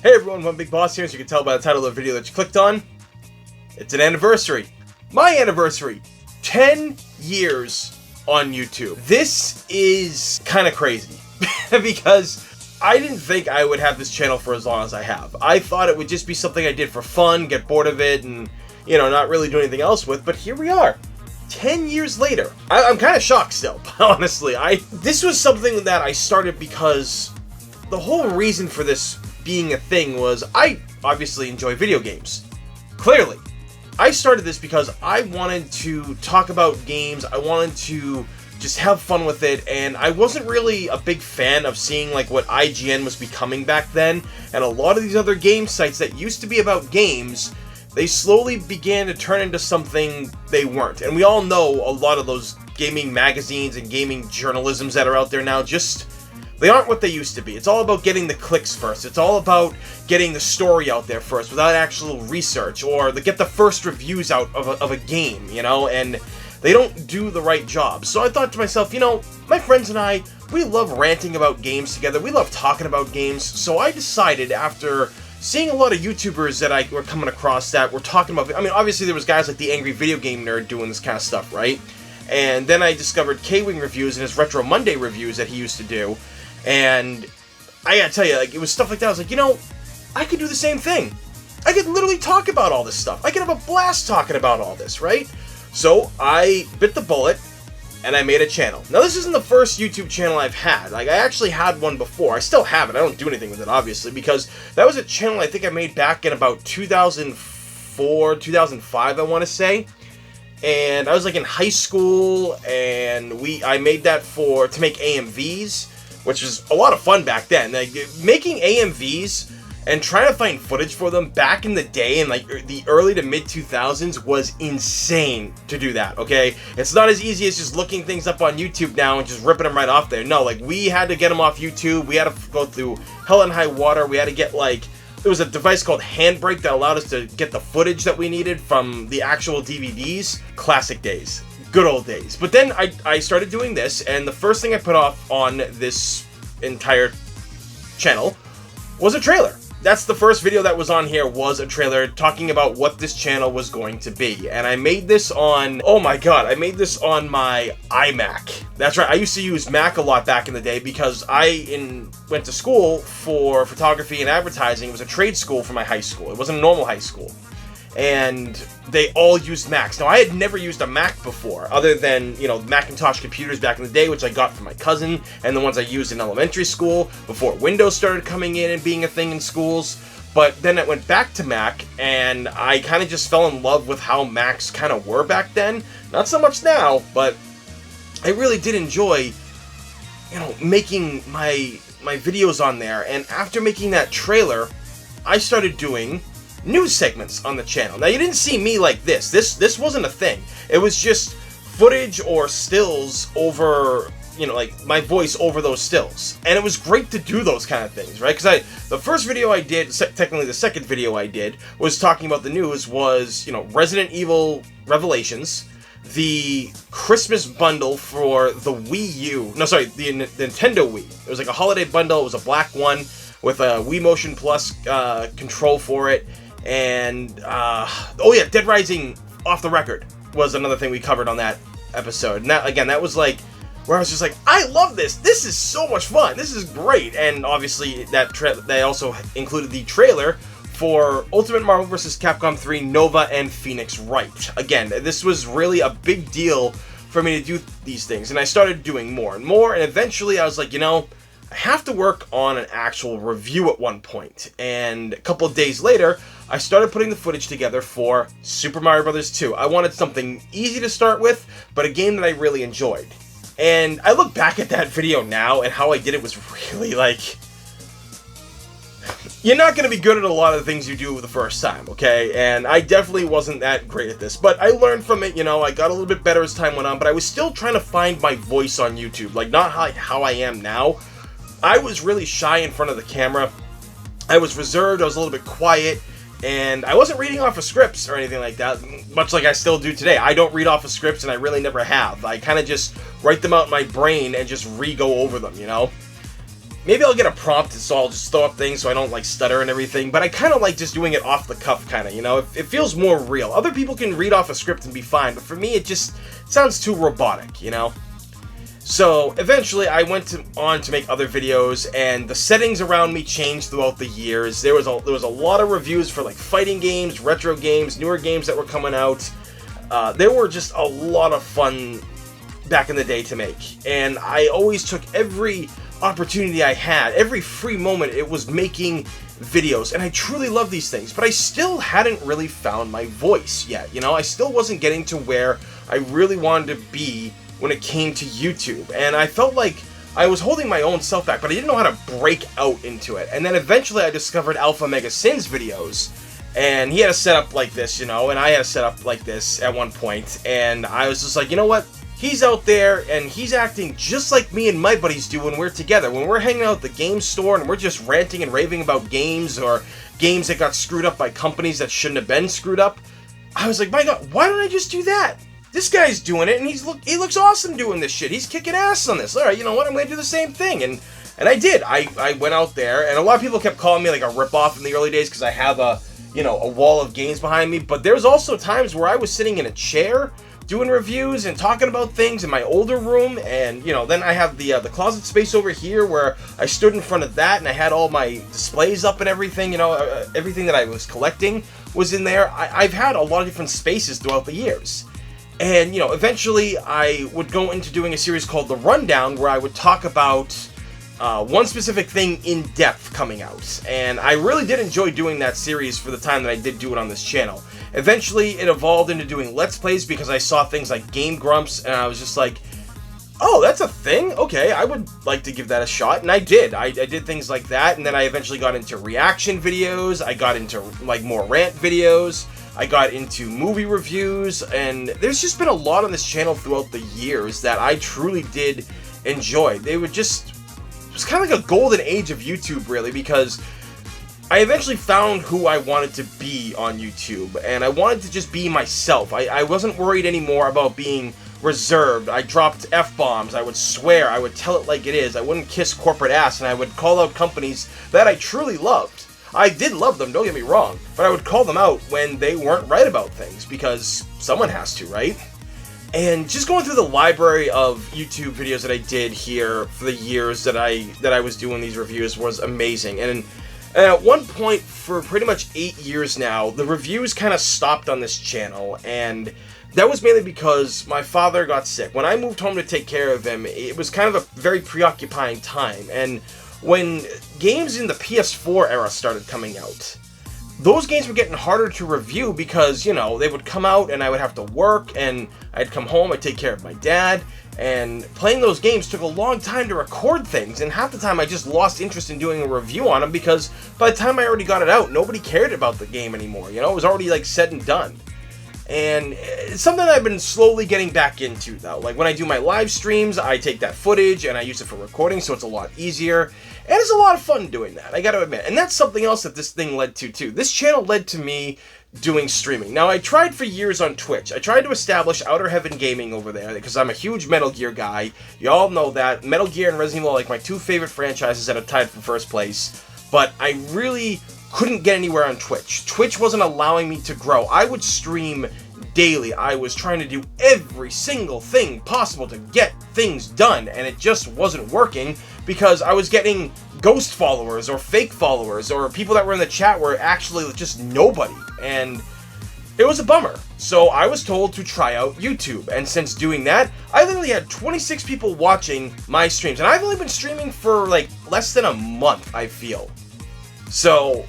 Hey everyone, One Big Boss here. As you can tell by the title of the video that you clicked on, it's an anniversary. My anniversary. 10 years on YouTube. This is kind of crazy because I didn't think I would have this channel for as long as I have. I thought it would just be something I did for fun, get bored of it, and, not really do anything else with, but here we are. 10 years later. I'm kind of shocked still, honestly. This was something that I started because the whole reason for this being a thing was I obviously enjoy video games. Clearly. I started this because I wanted to talk about games, I wanted to just have fun with it, and I wasn't really a big fan of seeing like what IGN was becoming back then, and a lot of these other game sites that used to be about games, they slowly began to turn into something they weren't. And we all know a lot of those gaming magazines and gaming journalisms that are out there now they aren't what they used to be. It's all about getting the clicks first. It's all about getting the story out there first without actual research, or get the first reviews out of a game, and they don't do the right job. So I thought to myself, my friends and I, we love ranting about games together. We love talking about games. So I decided, after seeing a lot of YouTubers that I were coming across that were talking about, obviously there was guys like the Angry Video Game Nerd doing this kind of stuff, right? And then I discovered K-Wing reviews and his Retro Monday reviews that he used to do. And I gotta tell you, it was stuff like that. I was like, I could do the same thing. I could literally talk about all this stuff. I could have a blast talking about all this, right? So I bit the bullet, and I made a channel. Now, this isn't the first YouTube channel I've had. I actually had one before. I still have it. I don't do anything with it, obviously, because that was a channel I think I made back in about 2004, 2005, I want to say. And I was in high school, and I made that to make AMVs, which was a lot of fun back then. Making AMVs and trying to find footage for them back in the day in the early to mid 2000s was insane to do that, okay? It's not as easy as just looking things up on YouTube now and just ripping them right off there. No, we had to get them off YouTube. We had to go through hell and high water. We had to get there was a device called Handbrake that allowed us to get the footage that we needed from the actual DVDs. Classic days. Good old days. But then I started doing this, and the first thing I put off on this entire channel was a trailer. That's the first video that was on here, was a trailer talking about what this channel was going to be. And I made this on, oh my god, I made this on my iMac. That's right, I used to use Mac a lot back in the day because I went to school for photography and advertising. It was a trade school for my high school. It wasn't a normal high school. And they all used Macs. Now, I had never used a Mac before, other than, Macintosh computers back in the day, which I got from my cousin, and the ones I used in elementary school, before Windows started coming in and being a thing in schools. But then it went back to Mac, and I kind of just fell in love with how Macs kind of were back then. Not so much now, but I really did enjoy, making my videos on there. And after making that trailer, I started doing news segments on the channel. Now, you didn't see me like this. This wasn't a thing. It was just footage or stills over, my voice over those stills. And it was great to do those kind of things, right? Because the first video I did, technically the second video I did, was talking about the news, was, Resident Evil Revelations, the Christmas bundle for the Wii U. No, sorry, the Nintendo Wii. It was a holiday bundle. It was a black one with a Wii Motion Plus control for it. And, Dead Rising Off the Record was another thing we covered on that episode. And that was where I was just I love this! This is so much fun! This is great! And obviously, they also included the trailer for Ultimate Marvel vs. Capcom 3 Nova and Phoenix Wright. Again, this was really a big deal for me to do these things, and I started doing more and more, and eventually I was I have to work on an actual review at one point. And a couple of days later, I started putting the footage together for Super Mario Bros. 2. I wanted something easy to start with, but a game that I really enjoyed. And I look back at that video now, and how I did it was really you're not going to be good at a lot of the things you do the first time, okay? And I definitely wasn't that great at this, but I learned from it, I got a little bit better as time went on, but I was still trying to find my voice on YouTube, not how I am now. I was really shy in front of the camera. I was reserved, I was a little bit quiet, and I wasn't reading off of scripts or anything like that, much like I still do today. I don't read off of scripts, and I really never have. I kind of just write them out in my brain and just re-go over them, maybe I'll get a prompt, so I'll just throw up things so I don't like stutter and everything, but I kind of like just doing it off the cuff, kind of, you know? It feels more real. Other people can read off a script and be fine, but for me it just sounds too robotic, you know? So eventually I went on to make other videos, and the settings around me changed throughout the years. There was a lot of reviews for like fighting games, retro games, newer games that were coming out. There were just a lot of fun back in the day to make, and I always took every opportunity I had, every free moment it was making videos, and I truly love these things, but I still hadn't really found my voice yet, you know? I still wasn't getting to where I really wanted to be when it came to YouTube, and I felt like I was holding my own self back, but I didn't know how to break out into it. And then eventually I discovered Alpha Mega Sin's videos, and he had a setup like this, you know, and I had a setup like this at one point, and I was just like, you know what? He's out there, and he's acting just like me and my buddies do when we're together. When we're hanging out at the game store, and we're just ranting and raving about games, or games that got screwed up by companies that shouldn't have been screwed up. I was like, my God, why don't I just do that? This guy's doing it, and he looks awesome doing this shit. He's kicking ass on this. All right, you know what? I'm going to do the same thing. And I did. I went out there, and a lot of people kept calling me like a ripoff in the early days because I have a wall of games behind me. But there's also times where I was sitting in a chair doing reviews and talking about things in my older room, and then I have the closet space over here where I stood in front of that, and I had all my displays up and everything. Everything that I was collecting was in there. I've had a lot of different spaces throughout the years. And, eventually I would go into doing a series called The Rundown, where I would talk about one specific thing in depth coming out. And I really did enjoy doing that series for the time that I did do it on this channel. Eventually it evolved into doing Let's Plays because I saw things like Game Grumps, and I was just like, oh, that's a thing? Okay, I would like to give that a shot. And I did. I did things like that, and then I eventually got into reaction videos. I got into like more rant videos. I got into movie reviews, and there's just been a lot on this channel throughout the years that I truly did enjoy. It was kind of like a golden age of YouTube, really, because I eventually found who I wanted to be on YouTube, and I wanted to just be myself. I wasn't worried anymore about being reserved. I dropped F-bombs, I would swear, I would tell it like it is, I wouldn't kiss corporate ass, and I would call out companies that I truly loved. I did love them, don't get me wrong, but I would call them out when they weren't right about things, because someone has to, right? And just going through the library of YouTube videos that I did here for the years that I was doing these reviews was amazing. And at one point, for pretty much 8 years now, the reviews kind of stopped on this channel, and that was mainly because my father got sick. When I moved home to take care of him, it was kind of a very preoccupying time, and when games in the PS4 era started coming out, those games were getting harder to review because, they would come out and I would have to work, and I'd come home, I'd take care of my dad, and playing those games took a long time to record things, and half the time I just lost interest in doing a review on them because by the time I already got it out, nobody cared about the game anymore, it was already like said and done. And it's something I've been slowly getting back into, though. Like when I do my live streams, I take that footage and I use it for recording, so it's a lot easier. And it's a lot of fun doing that, I gotta admit. And that's something else that this thing led to, too. This channel led to me doing streaming. Now, I tried for years on Twitch. I tried to establish Outer Heaven Gaming over there, because I'm a huge Metal Gear guy. You all know that. Metal Gear and Resident Evil are like my two favorite franchises that are tied for first place. But I really couldn't get anywhere on Twitch. Twitch wasn't allowing me to grow. I would stream daily. I was trying to do every single thing possible to get things done, and it just wasn't working because I was getting ghost followers or fake followers, or people that were in the chat were actually just nobody, and it was a bummer. So I was told to try out YouTube, and since doing that, I literally had 26 people watching my streams, and I've only been streaming for like less than a month, I feel. So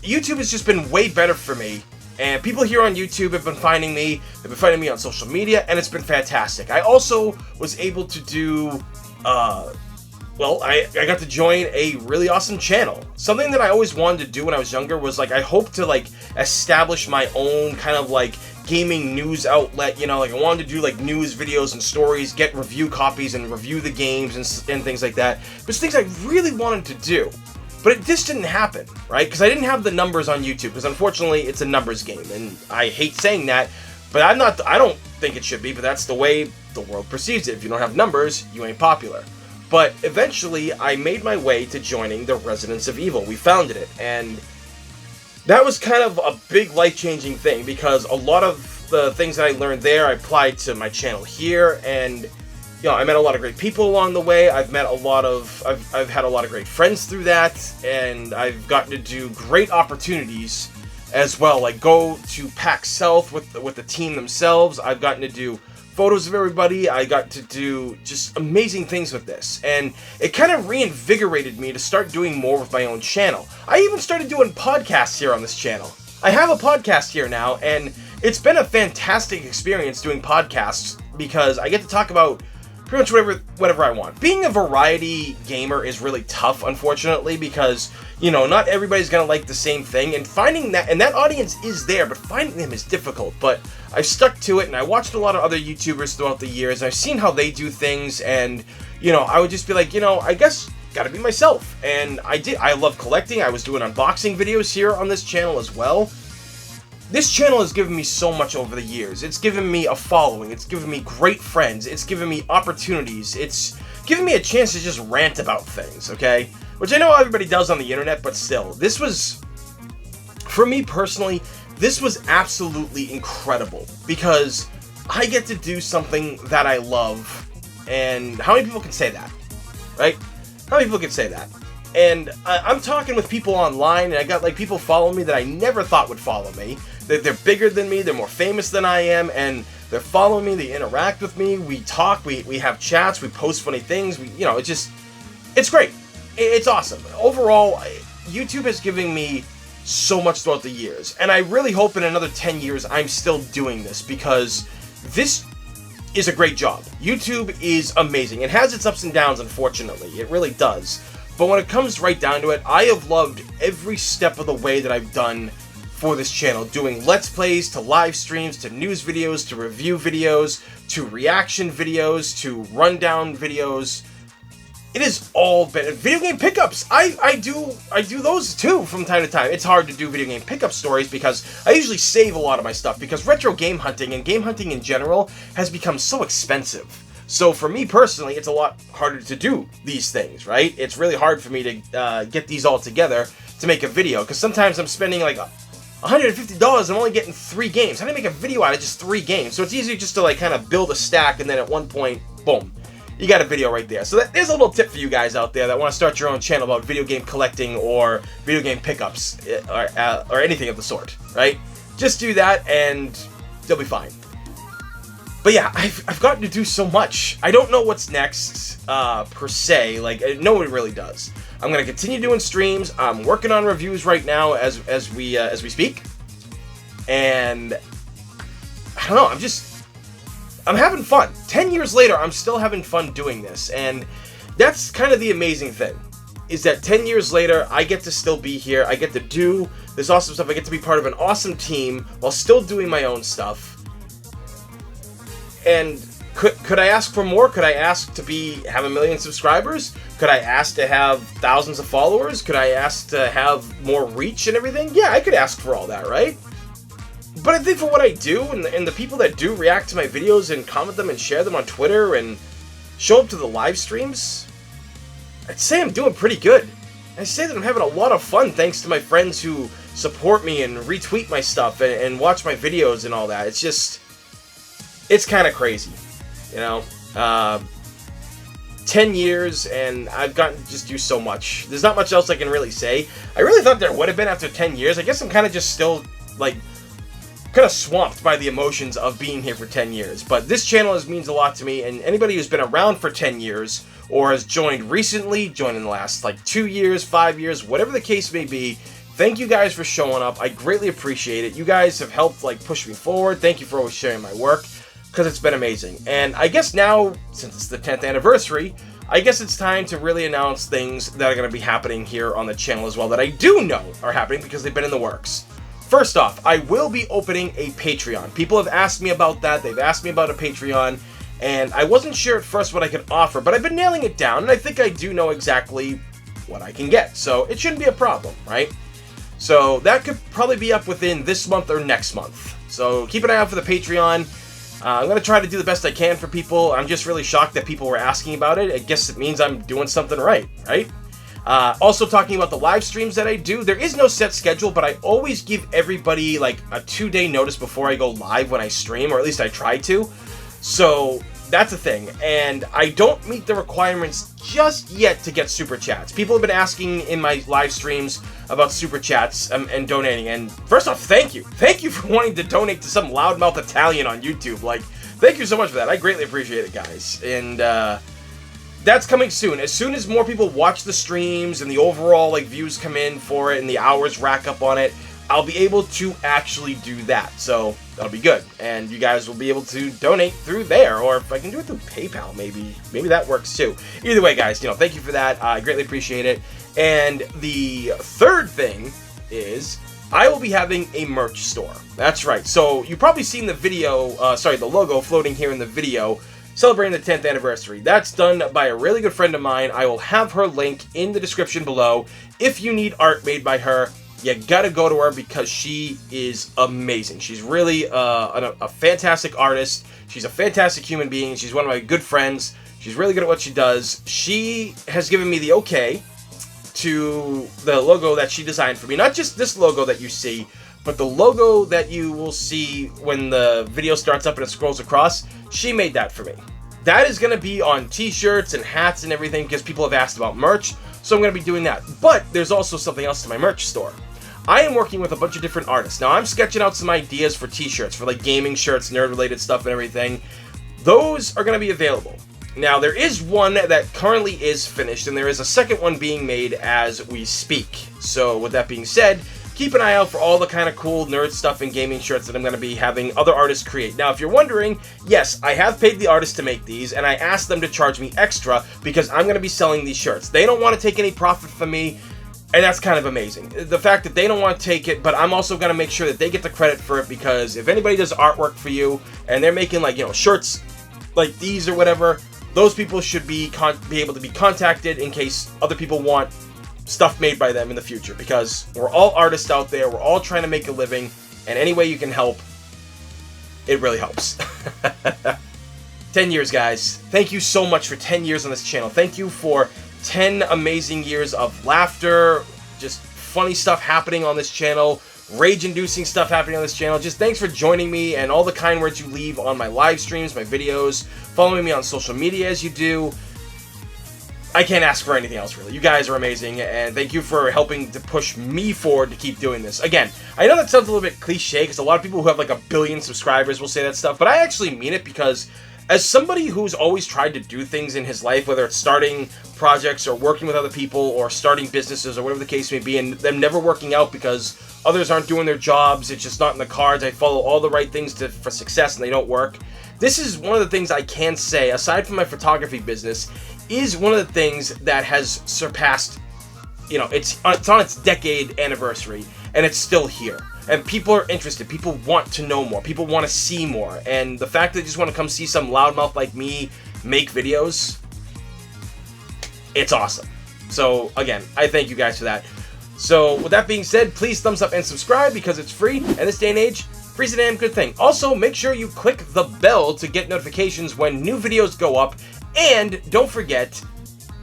YouTube has just been way better for me, and people here on YouTube have been finding me, they've been finding me on social media, and it's been fantastic. I also was able to do, I got to join a really awesome channel. Something that I always wanted to do when I was younger was, like, I hope to, like, establish my own kind of, like, gaming news outlet, like, I wanted to do, like, news videos and stories, get review copies and review the games and things like that. But it's things I really wanted to do. But it just didn't happen, right? Because I didn't have the numbers on YouTube, because unfortunately it's a numbers game, and I hate saying that, but I don't think it should be, but that's the way the world perceives it. If you don't have numbers, you ain't popular. But eventually, I made my way to joining the Residents of Evil. We founded it, and that was kind of a big life-changing thing, because a lot of the things that I learned there, I applied to my channel here, and you know, I met a lot of great people along the way. I've had a lot of great friends through that, and I've gotten to do great opportunities as well, like go to PAX South with the team themselves. I've gotten to do photos of everybody. I got to do just amazing things with this, and it kind of reinvigorated me to start doing more with my own channel. I even started doing podcasts here on this channel. I have a podcast here now, and it's been a fantastic experience doing podcasts because I get to talk about pretty much whatever I want. Being a variety gamer is really tough, unfortunately, because, you know, not everybody's gonna like the same thing, and finding that, and that audience is there, but finding them is difficult. But I've stuck to it, and I watched a lot of other YouTubers throughout the years, and I've seen how they do things, and, you know, I would just be like, you know, I guess gotta be myself. And I love collecting. I was doing unboxing videos here on this channel as well. This channel has given me so much over the years. It's given me a following, it's given me great friends, it's given me opportunities, it's given me a chance to just rant about things, okay? Which I know everybody does on the internet, but still, this was, for me personally, this was absolutely incredible, because I get to do something that I love, and how many people can say that, right? How many people can say that? And I'm talking with people online, and I got like people following me that I never thought would follow me. They're bigger than me, they're more famous than I am, and they're following me, they interact with me, we talk, we have chats, we post funny things, you know, it's great. It's awesome. Overall, YouTube has given me so much throughout the years, and I really hope in another 10 years I'm still doing this, because this is a great job. YouTube is amazing. It has its ups and downs, unfortunately. It really does. But when it comes right down to it, I have loved every step of the way that I've done for this channel, doing Let's Plays, to live streams, to news videos, to review videos, to reaction videos, to rundown videos. It has all been video game pickups. I do those too from time to time. It's hard to do video game pickup stories because I usually save a lot of my stuff, because retro game hunting and game hunting in general has become so expensive. So for me personally, it's a lot harder to do these things, right? It's really hard for me to get these all together to make a video, because sometimes I'm spending like $150 and I'm only getting 3 games. How do I make a video out of just 3 games? So it's easier just to like kind of build a stack, and then at one point, boom, you got a video right there. So there's a little tip for you guys out there that want to start your own channel about video game collecting or video game pickups or anything of the sort, right? Just do that and they'll be fine. But yeah, I've gotten to do so much. I don't know what's next, per se. Like, no one really does. I'm gonna continue doing streams. I'm working on reviews right now as we speak, and I don't know. I'm having fun. 10 years later, I'm still having fun doing this, and that's kind of the amazing thing. Is that 10 years later, I get to still be here. I get to do this awesome stuff. I get to be part of an awesome team while still doing my own stuff. And could I ask for more? Could I ask to have 1 million subscribers? Could I ask to have thousands of followers? Could I ask to have more reach and everything? Yeah, I could ask for all that, right? But I think for what I do, and the people that do react to my videos and comment them and share them on Twitter and show up to the live streams, I'd say I'm doing pretty good. I say that I'm having a lot of fun thanks to my friends who support me and retweet my stuff and watch my videos and all that. It's kind of crazy, you know? 10 years, and I've gotten to just do so much. There's not much else I can really say. I really thought there would have been after 10 years. I guess I'm kind of just still, like, kind of swamped by the emotions of being here for 10 years. But this channel means a lot to me, and anybody who's been around for 10 years, or has joined recently, joined in the last, like, 2 years, 5 years, whatever the case may be, thank you guys for showing up. I greatly appreciate it. You guys have helped, like, push me forward. Thank you for always sharing my work, because it's been amazing. And I guess now, since it's the 10th anniversary, I guess it's time to really announce things that are going to be happening here on the channel as well, that I do know are happening because they've been in the works. First off, I will be opening a Patreon. People have asked me about that. They've asked me about a Patreon, and I wasn't sure at first what I could offer, but I've been nailing it down, and I think I do know exactly what I can get. So it shouldn't be a problem, right? So that could probably be up within this month or next month. So keep an eye out for the Patreon. I'm going to try to do the best I can for people. I'm just really shocked that people were asking about it. I guess it means I'm doing something right? Also talking about the live streams that I do, there is no set schedule, but I always give everybody like a 2-day notice before I go live when I stream, or at least I try to. So that's a thing, and I don't meet the requirements just yet to get super chats. People have been asking in my live streams about super chats and donating, and first off, thank you for wanting to donate to some loudmouth Italian on YouTube. Like, thank you so much for that. I greatly appreciate it, guys. And that's coming soon. As soon as more people watch the streams and the overall like views come in for it and the hours rack up on it, I'll be able to actually do that. So that'll be good, and you guys will be able to donate through there, or if I can do it through PayPal, maybe that works too. Either way, guys, thank you for that. I greatly appreciate it. And the third thing is I will be having a merch store. That's right. So you've probably seen the video, the logo floating here in the video, celebrating the 10th anniversary. That's done by a really good friend of mine. I will have her link in the description below. If you need art made by her, you gotta go to her because she is amazing. She's really a fantastic artist. She's a fantastic human being. She's one of my good friends. She's really good at what she does. She has given me the okay to the logo that she designed for me. Not just this logo that you see, but the logo that you will see when the video starts up and it scrolls across. She made that for me. That is going to be on t-shirts and hats and everything because people have asked about merch. So I'm going to be doing that. But there's also something else to my merch store. I am working with a bunch of different artists. Now, I'm sketching out some ideas for t-shirts, for like gaming shirts, nerd-related stuff and everything. Those are going to be available. Now, there is one that currently is finished, and there is a second one being made as we speak. So, with that being said, keep an eye out for all the kind of cool nerd stuff and gaming shirts that I'm going to be having other artists create. Now, if you're wondering, yes, I have paid the artists to make these, and I asked them to charge me extra because I'm going to be selling these shirts. They don't want to take any profit from me. And that's kind of amazing. The fact that they don't want to take it, but I'm also going to make sure that they get the credit for it, because if anybody does artwork for you and they're making like, shirts like these or whatever, those people should be able to be contacted in case other people want stuff made by them in the future, because we're all artists out there. We're all trying to make a living, and any way you can help, it really helps. 10 years, guys. Thank you so much for 10 years on this channel. Thank you for 10 amazing years of laughter, just funny stuff happening on this channel, rage-inducing stuff happening on this channel. Just thanks for joining me and all the kind words you leave on my live streams, my videos, following me on social media as you do. I can't ask for anything else, really. You guys are amazing, and thank you for helping to push me forward to keep doing this. Again, I know that sounds a little bit cliche, because a lot of people who have like 1 billion subscribers will say that stuff, but I actually mean it, because as somebody who's always tried to do things in his life, whether it's starting projects or working with other people or starting businesses or whatever the case may be, and them never working out because others aren't doing their jobs, it's just not in the cards, I follow all the right things for success and they don't work. This is one of the things I can say, aside from my photography business, is one of the things that has surpassed, it's on its decade anniversary, and it's still here. And people are interested. People want to know more. People want to see more. And the fact that they just want to come see some loudmouth like me make videos, it's awesome. So, again, I thank you guys for that. So, with that being said, please thumbs up and subscribe because it's free. And this day and age, free's a damn good thing. Also, make sure you click the bell to get notifications when new videos go up. And don't forget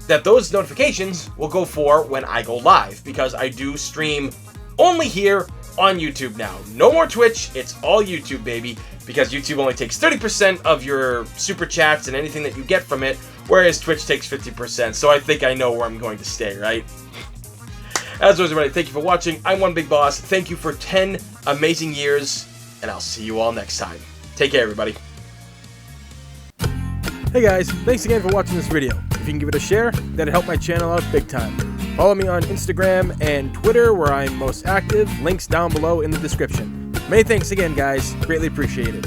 that those notifications will go for when I go live, because I do stream only here on YouTube now. No more Twitch, it's all YouTube, baby, because YouTube only takes 30% of your super chats and anything that you get from it, whereas Twitch takes 50%, so I think I know where I'm going to stay, right? As always, everybody, thank you for watching. I'm One Big Boss. Thank you for 10 amazing years, and I'll see you all next time. Take care, everybody. Hey guys, thanks again for watching this video. If you can give it a share, that'd help my channel out big time. Follow me on Instagram and Twitter, where I'm most active. Links down below in the description. Many thanks again, guys. Greatly appreciate it.